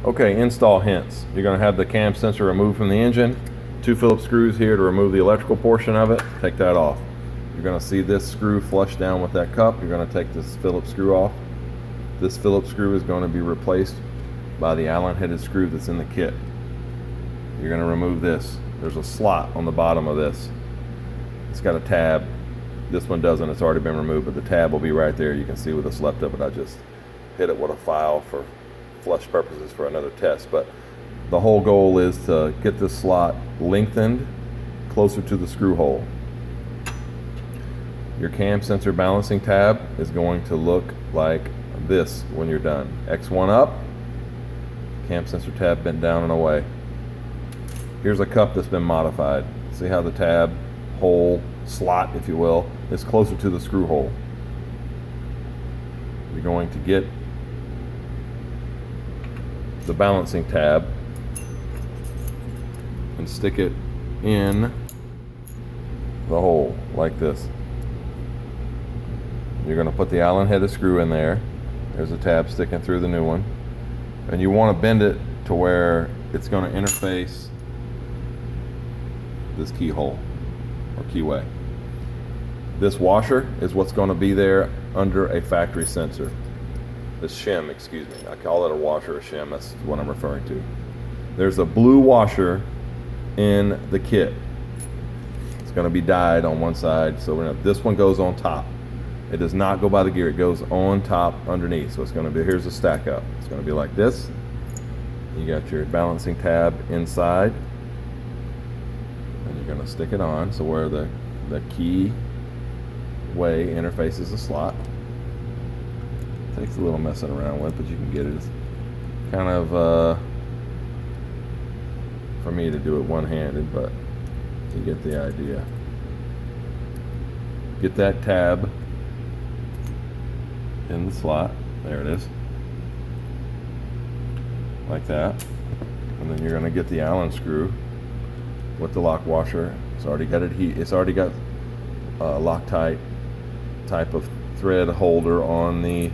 Okay, install hints. You're going to have the cam sensor removed from the engine. 2 Phillips screws here to remove the electrical portion of it. Take that off. You're going to see this screw flush down with that cup. You're going to take this Phillips screw off. This Phillips screw is going to be replaced by the Allen headed screw that's in the kit. You're going to remove this. There's a slot on the bottom of this. It's got a tab. This one doesn't. It's already been removed, but the tab will be right there. You can see what's left of it. I just hit it with a file for flush purposes for another test, but the whole goal is to get this slot lengthened closer to the screw hole. Your cam sensor balancing tab is going to look like this when you're done. X1 up, cam sensor tab bent down and away. Here's a cup that's been modified. See how the tab hole slot, if you will, is closer to the screw hole. You're going to get the balancing tab and stick it in the hole like this. You're going to put the Allen headed screw in there. There's a tab sticking through the new one, and you want to bend it to where it's going to interface this keyhole or keyway. This washer is what's going to be there under a factory sensor. This shim, excuse me. I call it a washer or shim. That's what I'm referring to. There's a blue washer in the kit. It's going to be dyed on one side, so this one goes on top. It does not go by the gear. It goes on top underneath. So it's going to be, here's a stack up. It's going to be like this. You got your balancing tab inside, and you're going to stick it on so where the key way interfaces the slot. Takes a little messing around with, but you can get it. It's kind of for me to do it one-handed, but you get the idea. Get that tab in the slot. There it is. Like that. And then you're going to get the Allen screw with the lock washer. It's already got it's already got Loctite type of thread holder on the,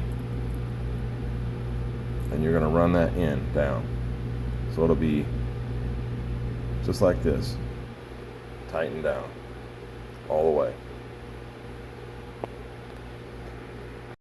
and you're going to run that in down, so it'll be just like this, tighten down all the way.